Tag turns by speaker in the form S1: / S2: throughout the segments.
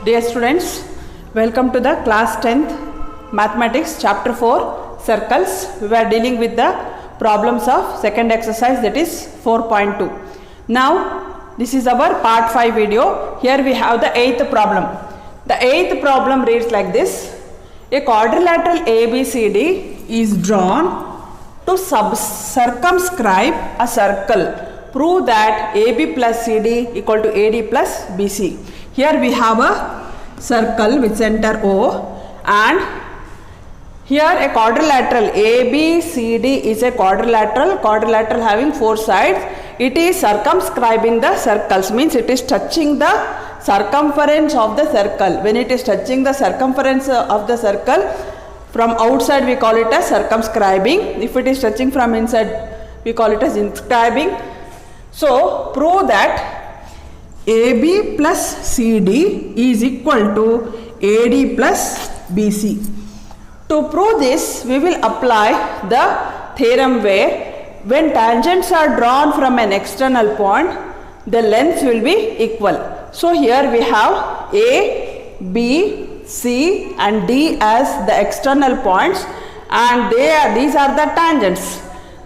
S1: Dear students, welcome to the class 10th mathematics chapter 4 circles. We were dealing with the problems of second exercise, that is 4.2. Now this is our part 5 video. Here we have the 8th problem. The 8th problem reads like this: a quadrilateral ABCD is drawn to circumscribe a circle. Prove that AB plus CD equal to AD plus BC. Here we have a circle with center O, and here a quadrilateral ABCD is a quadrilateral having 4 sides. It is circumscribing the circles, means it is touching the circumference of the circle. When it is touching the circumference of the circle from outside, we call it as circumscribing. If it is touching from inside, we call it as inscribing. So prove that AB plus CD is equal to AD plus BC. To prove this, we will apply the theorem where when tangents are drawn from an external point, the lengths will be equal. So here we have A, B, C and D as the external points, and these are the tangents.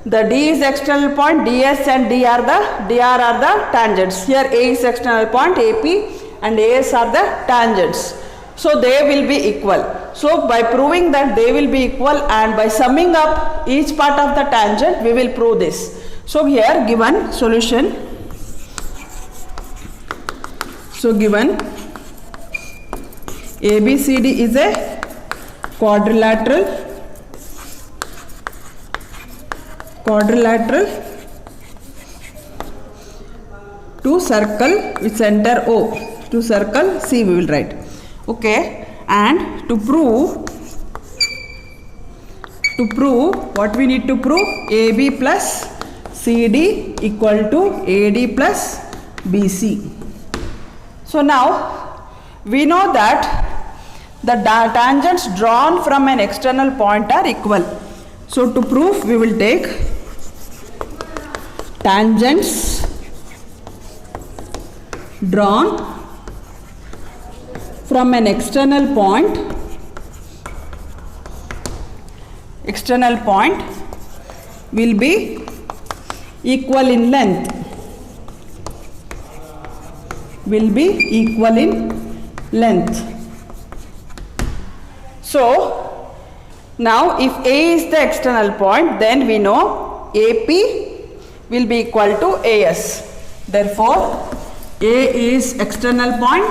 S1: The D is external point, DS and DR are the tangents. Here A is external point, AP and AS are the tangents. So they will be equal. So by proving that they will be equal and by summing up each part of the tangent, we will prove this. So here given solution. So given ABCD is a quadrilateral to circle with center O, to circle C we will write. Okay, and to prove what we need to prove, AB plus CD equal to AD plus BC. So now we know that the tangents drawn from an external point are equal. So to prove, we will take tangents drawn from an external point will be equal in length, So now if A is the external point, then we know AP will be equal to AS. Therefore A is external point,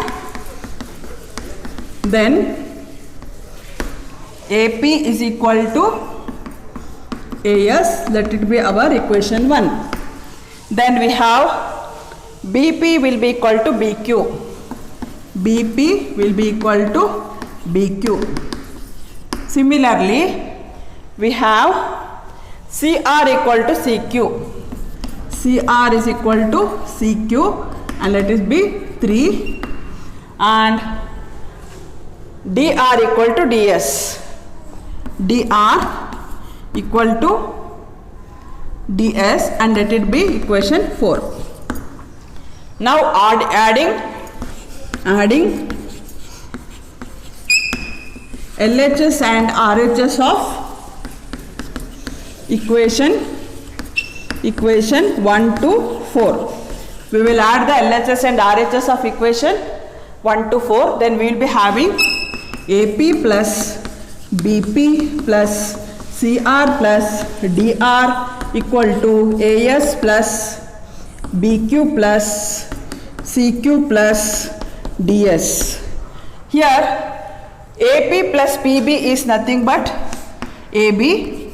S1: then AP is equal to AS. Let it be our equation 1. Then we have BP will be equal to BQ. BP will be equal to BQ. Similarly, we have CR equal to CQ. CR is equal to CQ, and let it be 3, and DR equal to DS. DR equal to DS, and let it be equation 4. Now adding LHS and RHS of equation 1 to 4. We will add the LHS and RHS of equation 1 to 4. Then we will be having AP plus BP plus CR plus DR equal to AS plus BQ plus CQ plus DS. Here AP plus PB is nothing but AB,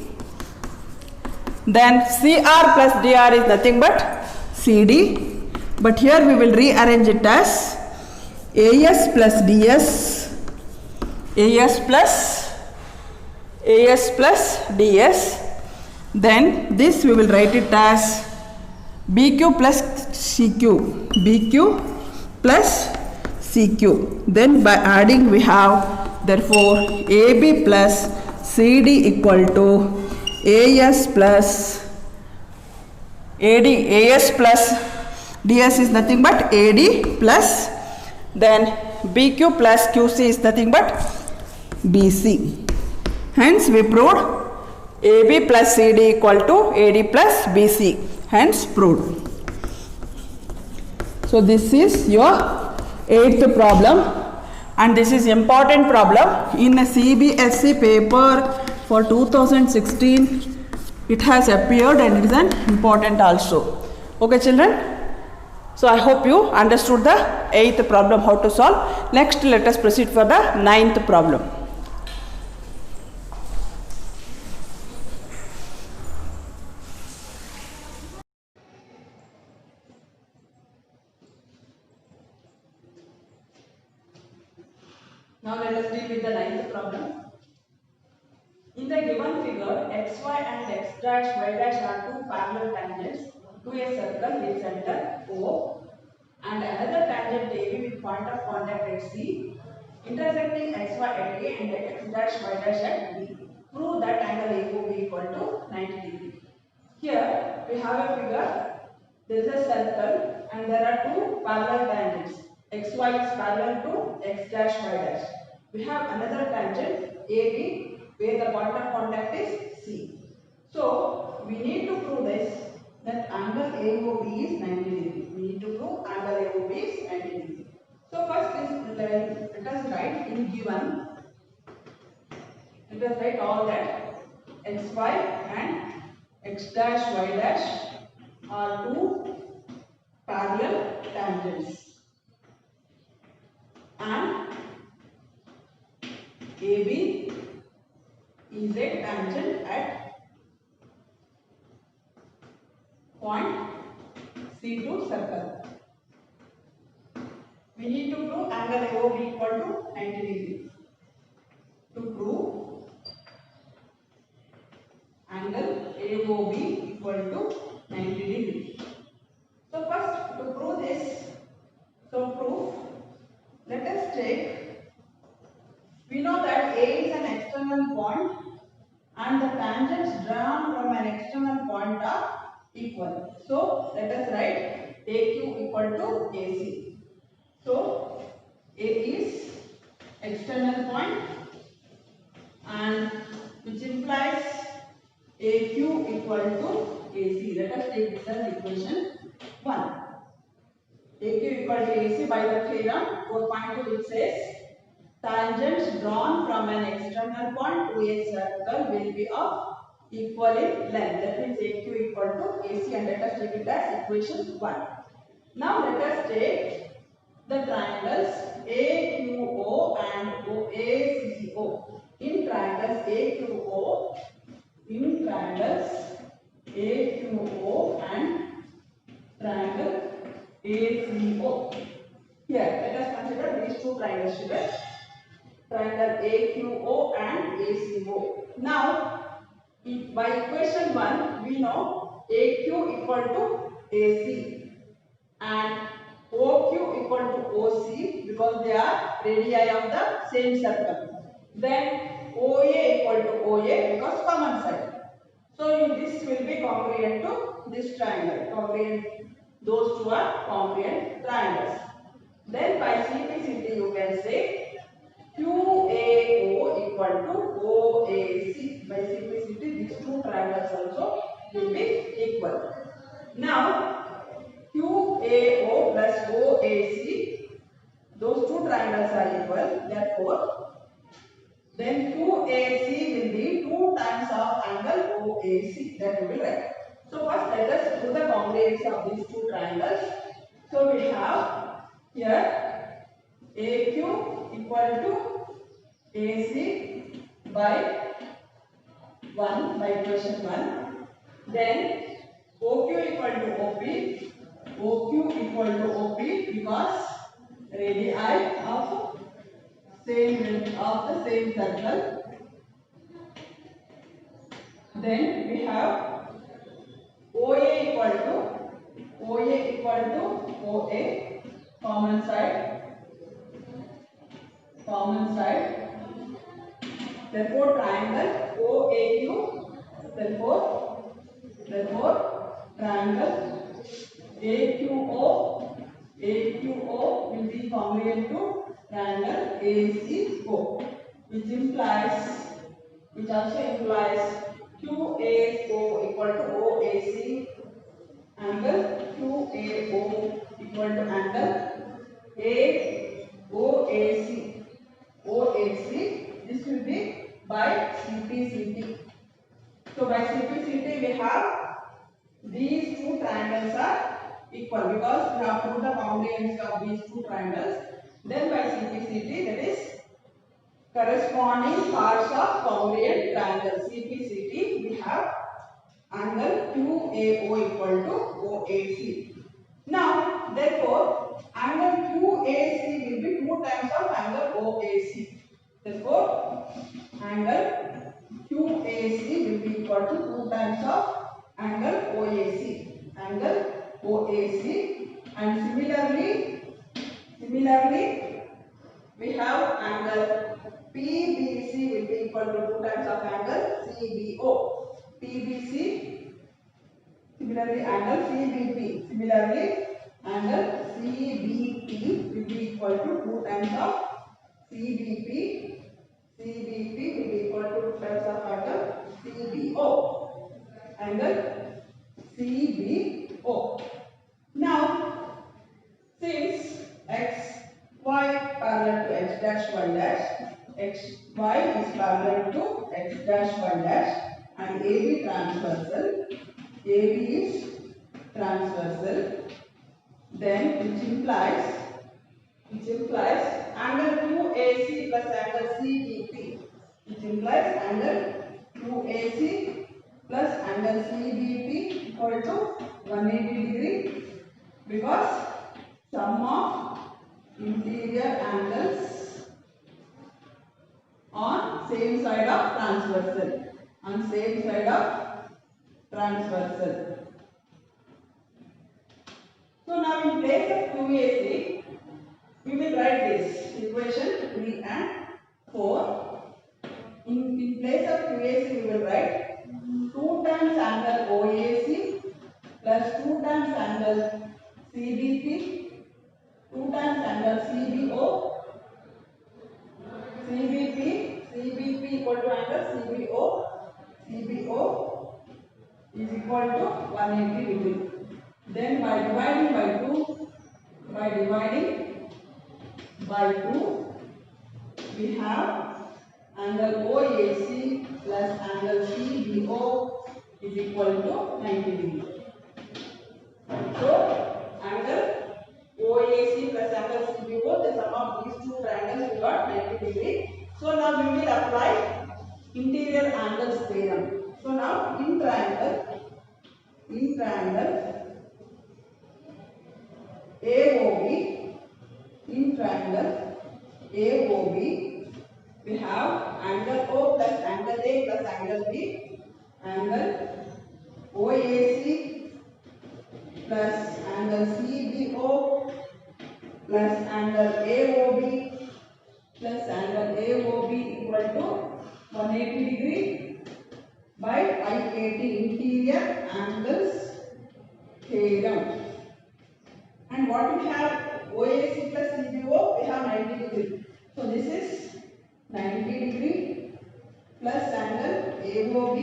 S1: then CR plus DR is nothing but CD, but here we will rearrange it as AS plus DS, AS plus DS, then this we will write it as BQ plus CQ, BQ plus CQ. Then by adding we have, therefore AB plus CD equal to AS plus AD, AS plus DS is nothing but AD plus, then BQ plus QC is nothing but BC. Hence we proved AB plus CD equal to AD plus BC. Hence proved. So this is your 8th problem, and this is important problem in a CBSE paper for 2016. It has appeared and it is an important also. Okay children. So I hope you understood the 8th problem how to solve. Next let us proceed for the 9th problem. Now let us deal with the 9th problem. In the given figure, xy and x dash y dash are two parallel tangents to a circle with center O and another tangent AB with point of contact at C, intersecting xy at A and x dash y dash at B. Prove that angle AOB equal to 90 degree. Here we have a figure. There is a circle and there are two parallel tangents. XY is parallel to x dash y dash. We have another tangent AB where the point of contact is C. So we need to prove this, that angle AOB is 90 degree. We need to prove angle AOB is 90 degree. So first let us write in given. Let us write all that xy and x dash y dash are two parallel tangents and AB is a tangent at point C2 circle. We need to prove angle AOB equal to 90 degree. To prove angle AOB equal to 90 degree. So first to prove this, let us take, we know that A is an external point and the tangents drawn from an external point are equal. So let us write AQ equal to AC. So A is external point and which implies AQ equal to AC. Let us take this as equation 1. AQ equal to AC by the theorem 4.2 which says tangents drawn from an external point to a circle will be of equal in length. That means AQ equal to AC, and let us take it as equation 1. Now let us take the triangles AQO and OACO. In triangles AQO and triangle ACO. Here, let us consider these two triangles together. Triangle AQO and ACO. Now, by equation 1, we know AQ equal to AC and OQ equal to OC because they are radii of the same circle. Then OA equal to OA because common side. So this will be congruent to this triangle. Those two are congruent triangles. Then by simplicity you can say QAO equal to OAC. By simplicity these two triangles also will be equal. Now QAO plus OAC, those two triangles are equal. Therefore, then QAC will be 2 times of angle OAC. That we will write. So first let us do the congruency of these two triangles. So we have here AQ equal to AC by 1 by equation 1. Then OQ equal to OP. OQ equal to OP because radii of the same circle. Then we have OA equal to OA, common side. Therefore triangle OAQ. Therefore triangle AQO will be congruent to triangle ACO, which also implies QAO equal to OAC, angle QAO equal to angle OAC. This will be by CPCT. So by CPCT we have these two triangles are equal because we have proved the congruence of these two triangles. Then by CPCT, that is corresponding parts of congruent triangle CPCT, we have angle QAO equal to OAC. Now, therefore, angle QAC will be 2 times of angle OAC. Therefore, angle QAC will be equal to 2 times of angle OAC. And similarly, we have angle PBC will be equal to 2 times of angle CBO. PBC, similarly angle CBP. Similarly, angle CBP will be equal to 2 times of CBP. CBP will be equal to 2 times of angle CBO. Angle CBO. Now, since XY parallel to X dash Y dash, XY is parallel to X dash Y dash, and AB transversal, AB is transversal, then which implies angle QAC plus angle CBP, which implies angle QAC plus angle CBP equal to 180 degree, because sum of interior angles on same side of transversal. So now in place of QAC, we will write this equation 3 and 4. In place of QAC, we will write 2 times angle OAC plus 2 times angle CBP, 2 times angle CBO, CBP equal to angle CBO is equal to 180 degree. Then by dividing by 2, we have angle OAC plus angle CBO is equal to 90 degree. So angle OAC plus angle CBO, the sum of these two triangles we got 90 degree. So now we will apply interior angles theorem. So now in triangle AOB, we have angle O plus angle A plus angle B, angle OAC plus angle CBO plus angle AOB plus angle AOB equal to 180 degree by IAT, interior angles theorem. And what we have, OAC plus CBO, we have 90 degree. So this is 90 degree plus angle AOB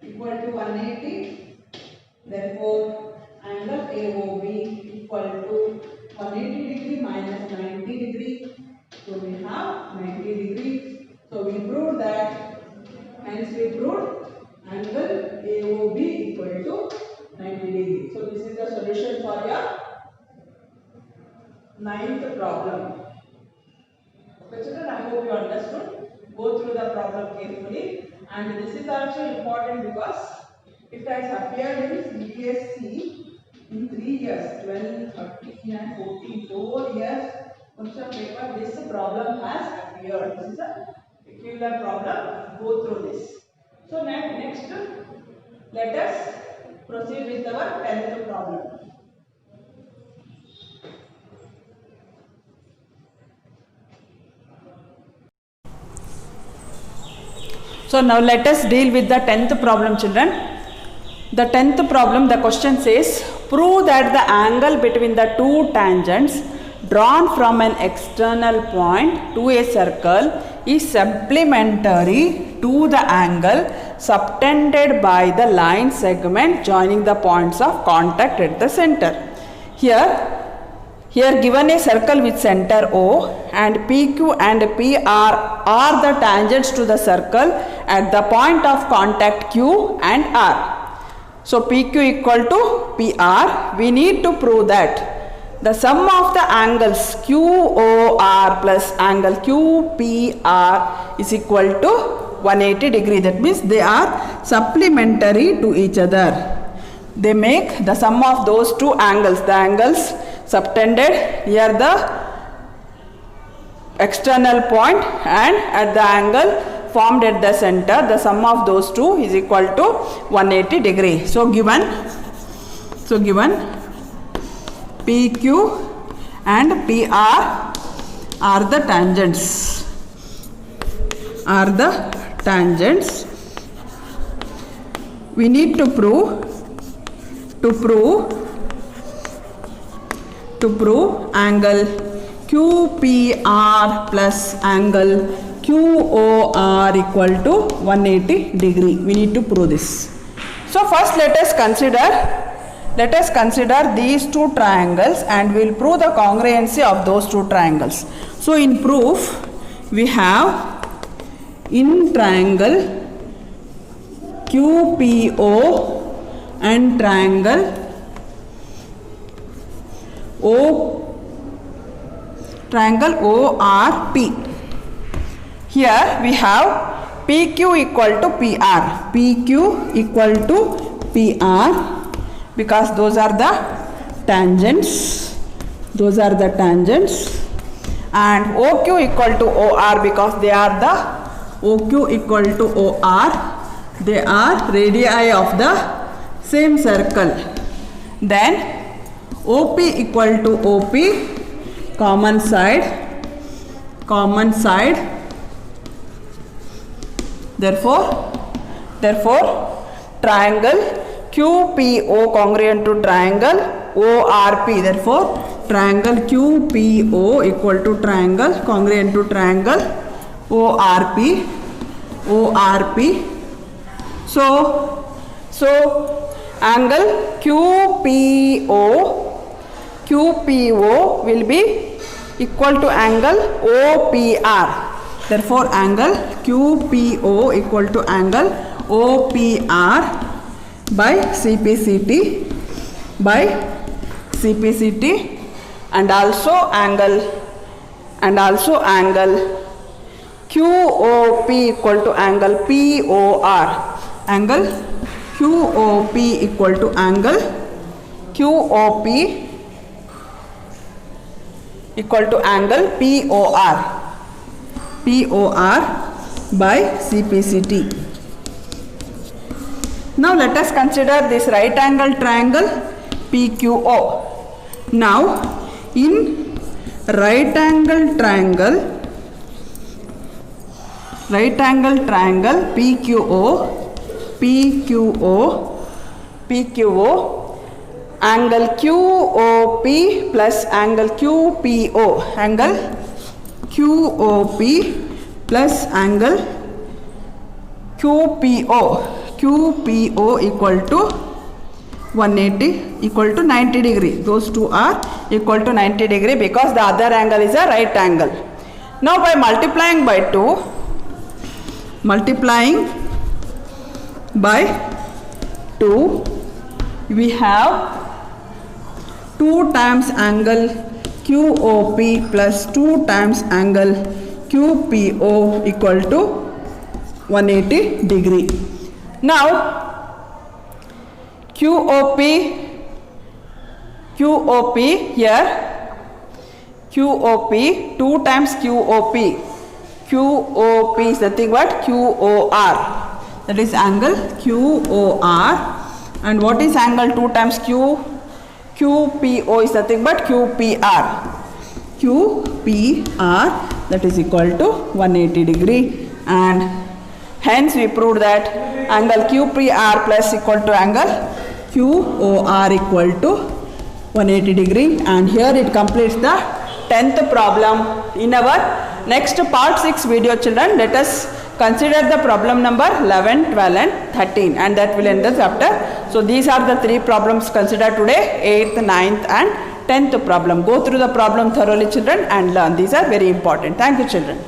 S1: equal to 180. Therefore, angle AOB equal to 180 degree minus 90 degree. So we have 90 degree. So we proved that, hence we proved angle AOB equal to 90 degree. So this is the solution for your 9th problem. Okay children, I hope you understood. Go through the problem carefully, and this is also important because it has appeared in CBSE in 3 years, 12, 13 and 14, 4 years question paper. This problem has appeared. This is a peculiar problem. Go through this. So next let us proceed with our 10th problem. So now let us deal with the 10th problem, children. The 10th problem, the question says, prove that the angle between the two tangents drawn from an external point to a circle is supplementary to the angle subtended by the line segment joining the points of contact at the center. Here given a circle with center O, and PQ and PR are the tangents to the circle at the point of contact Q and R. So PQ equal to PR. We need to prove that the sum of the angles QOR plus angle QPR is equal to 180 degree. That means they are supplementary to each other. They make the sum of those two angles, the angles subtended near the external point and at the angle formed at the center, the sum of those two is equal to 180 degree. So given PQ and PR are the tangents. We need to prove angle QPR plus angle QOR equal to 180 degree. We need to prove this. So first let us consider these two triangles and we will prove the congruency of those two triangles. So in proof we have in triangle QPO and triangle ORP. Here we have PQ equal to PR. PQ equal to PR because those are the tangents. And OQ equal to OR because they are the OQ equal to OR. They are radii of the same circle. Then OP equal to OP, common side. Therefore triangle QPO congruent to triangle ORP. Therefore triangle QPO equal to triangle congruent to triangle ORP. So angle QPO will be equal to angle OPR. Therefore angle QPO equal to angle OPR by CPCT and also angle QOP equal to angle POR. Angle QOP equal to angle QOP equal to angle POR by CPCT. Now let us consider this right angle triangle PQO. Now in right angle triangle PQO, angle QOP plus angle QPO, angle QOP plus angle QPO equal to 180 equal to 90 degree. Those two are equal to 90 degree because the other angle is a right angle. Now by multiplying by 2, we have 2 times angle QOP plus 2 times angle QPO equal to 180 degree. Now QOP here, QOP 2 times QOP is nothing but QOR, that is angle QOR. And what is angle 2 times QPO is nothing but QPR, that is equal to 180 degree. And hence we proved that angle QPR plus equal to angle QOR equal to 180 degree. And here it completes the 10th problem. In our next part 6 video, children, let us consider the problem number 11, 12 and 13, and that will end the chapter. So these are the 3 problems considered today, 8th, 9th and 10th problem. Go through the problem thoroughly, children, and learn. These are very important. Thank you, children.